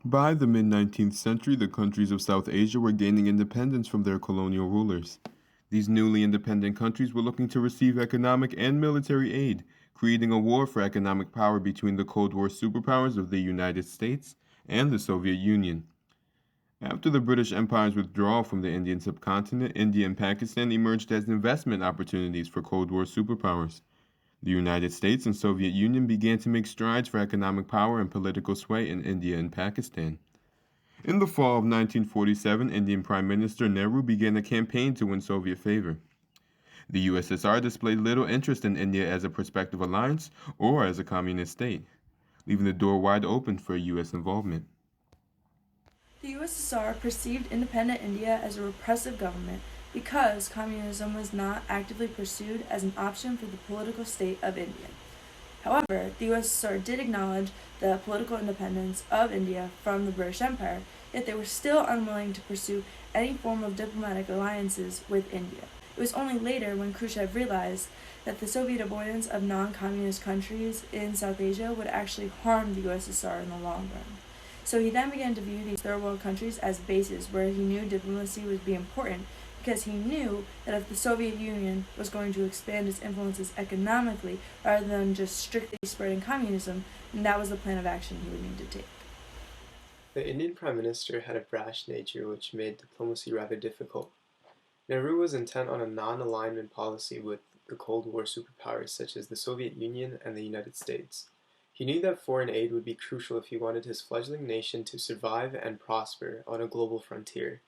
By the mid 19th century, the countries of South Asia were gaining independence from their colonial rulers. These newly independent countries were looking to receive economic and military aid, creating a war for economic power between the Cold War superpowers of the United States and the Soviet Union. After the British Empire's withdrawal from the Indian subcontinent, India and Pakistan emerged as investment opportunities for Cold War superpowers. The United States and Soviet Union began to make strides for economic power and political sway in India and Pakistan. In the fall of 1947, Indian Prime Minister Nehru began a campaign to win Soviet favor. The USSR displayed little interest in India as a prospective alliance or as a communist state, leaving the door wide open for U.S. involvement. The USSR perceived independent India as a repressive government because communism was not actively pursued as an option for the political state of India. However, the USSR did acknowledge the political independence of India from the British Empire, yet they were still unwilling to pursue any form of diplomatic alliances with India. It was only later when Khrushchev realized that the Soviet avoidance of non communist countries in South Asia would actually harm the USSR in the long run. So he then began to view these third world countries as bases where he knew diplomacy would be important because he knew that if the Soviet Union was going to expand its influences economically rather than just strictly spreading communism, then that was the plan of action he would need to take. The Indian Prime Minister had a brash nature which made diplomacy rather difficult. Nehru was intent on a non-alignment policy with the Cold War superpowers such as the Soviet Union and the United States. He knew that foreign aid would be crucial if he wanted his fledgling nation to survive and prosper on a global frontier.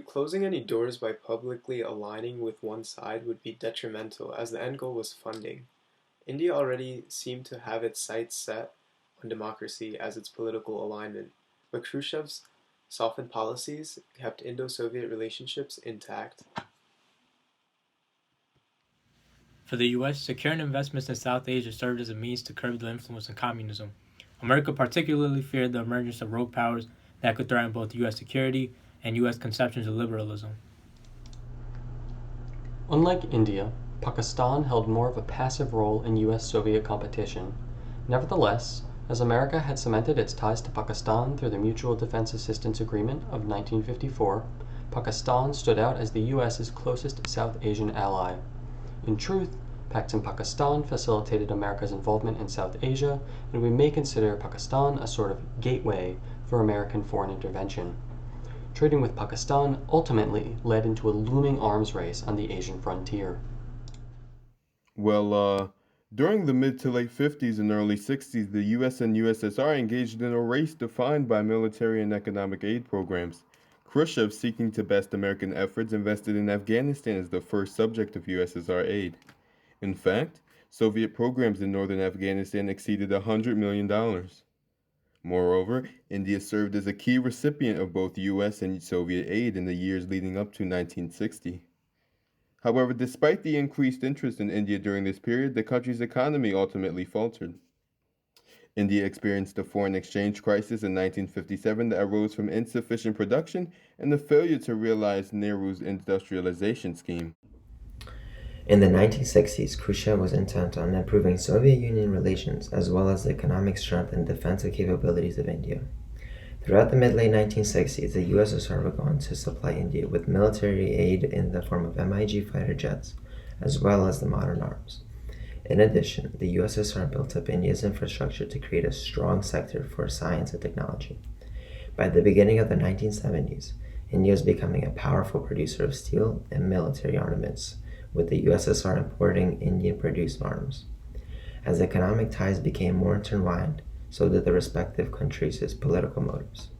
Closing any doors by publicly aligning with one side would be detrimental as the end goal was funding. India already seemed to have its sights set on democracy as its political alignment, but Khrushchev's softened policies kept Indo-Soviet relationships intact. For the U.S., securing investments in South Asia served as a means to curb the influence of communism. America particularly feared the emergence of rogue powers that could threaten both U.S. security and U.S. conceptions of liberalism. Unlike India, Pakistan held more of a passive role in US-Soviet competition. Nevertheless, as America had cemented its ties to Pakistan through the Mutual Defense Assistance Agreement of 1954, Pakistan stood out as the US's closest South Asian ally. In truth, Pax in Pakistan facilitated America's involvement in South Asia, and we may consider Pakistan a sort of gateway for American foreign intervention. Trading with Pakistan ultimately led into a looming arms race on the Asian frontier. During the mid to late 50s and early 60s, the US and USSR engaged in a race defined by military and economic aid programs. Khrushchev, seeking to best American efforts, invested in Afghanistan as the first subject of USSR aid. In fact, Soviet programs in northern Afghanistan exceeded $100 million. Moreover, India served as a key recipient of both US and Soviet aid in the years leading up to 1960. However, despite the increased interest in India during this period, the country's economy ultimately faltered. India experienced a foreign exchange crisis in 1957 that arose from insufficient production and the failure to realize Nehru's industrialization scheme. In the 1960s, Khrushchev was intent on improving Soviet Union relations as well as the economic strength and defensive capabilities of India. Throughout the mid-late 1960s, the USSR would go on to supply India with military aid in the form of MiG fighter jets, as well as the modern arms. In addition, the USSR built up India's infrastructure to create a strong sector for science and technology. By the beginning of the 1970s, India was becoming a powerful producer of steel and military armaments, with the USSR importing Indian-produced arms. As economic ties became more intertwined, so did the respective countries' political motives.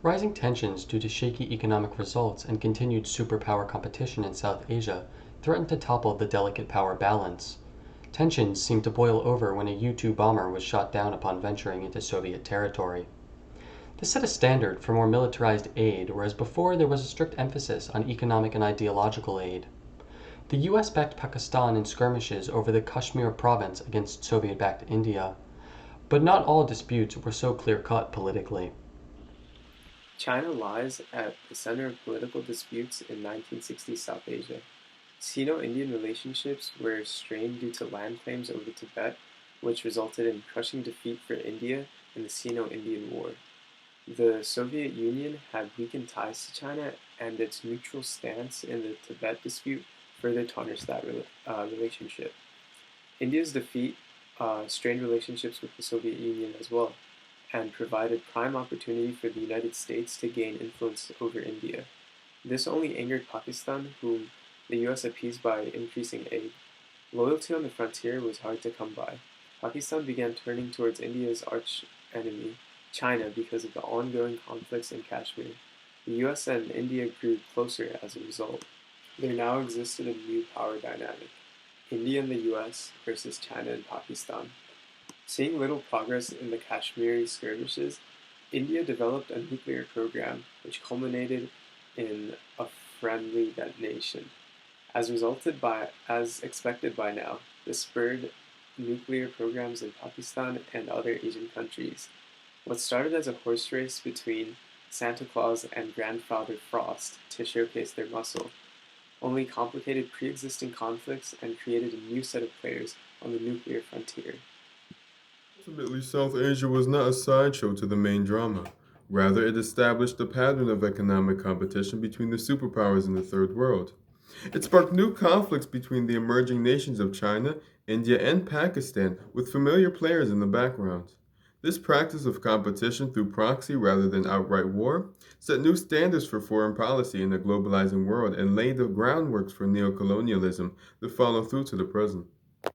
Rising tensions due to shaky economic results and continued superpower competition in South Asia threatened to topple the delicate power balance. Tensions seemed to boil over when a U-2 bomber was shot down upon venturing into Soviet territory. This set a standard for more militarized aid, whereas before there was a strict emphasis on economic and ideological aid. The US backed Pakistan in skirmishes over the Kashmir province against Soviet-backed India. But not all disputes were so clear-cut politically. China lies at the center of political disputes in 1960s South Asia. Sino-Indian relationships were strained due to land claims over Tibet, which resulted in crushing defeat for India in the Sino-Indian War. The Soviet Union had weakened ties to China, and its neutral stance in the Tibet dispute further tarnished that relationship. India's defeat strained relationships with the Soviet Union as well, and provided prime opportunity for the United States to gain influence over India. This only angered Pakistan, whom the US appeased by increasing aid. Loyalty on the frontier was hard to come by. Pakistan began turning towards India's arch enemy, China, because of the ongoing conflicts in Kashmir. The US and India grew closer as a result. There now existed a new power dynamic: India and the US versus China and Pakistan. Seeing little progress in the Kashmiri skirmishes, India developed a nuclear program which culminated in a friendly detonation. As expected by now, this spurred nuclear programs in Pakistan and other Asian countries. What started as a horse race between Santa Claus and Grandfather Frost to showcase their muscle only complicated pre-existing conflicts and created a new set of players on the nuclear frontier. Ultimately, South Asia was not a sideshow to the main drama. Rather, it established a pattern of economic competition between the superpowers in the Third World. It sparked new conflicts between the emerging nations of China, India, and Pakistan, with familiar players in the background. This practice of competition through proxy rather than outright war set new standards for foreign policy in a globalizing world and laid the groundwork for neocolonialism to follow through to the present.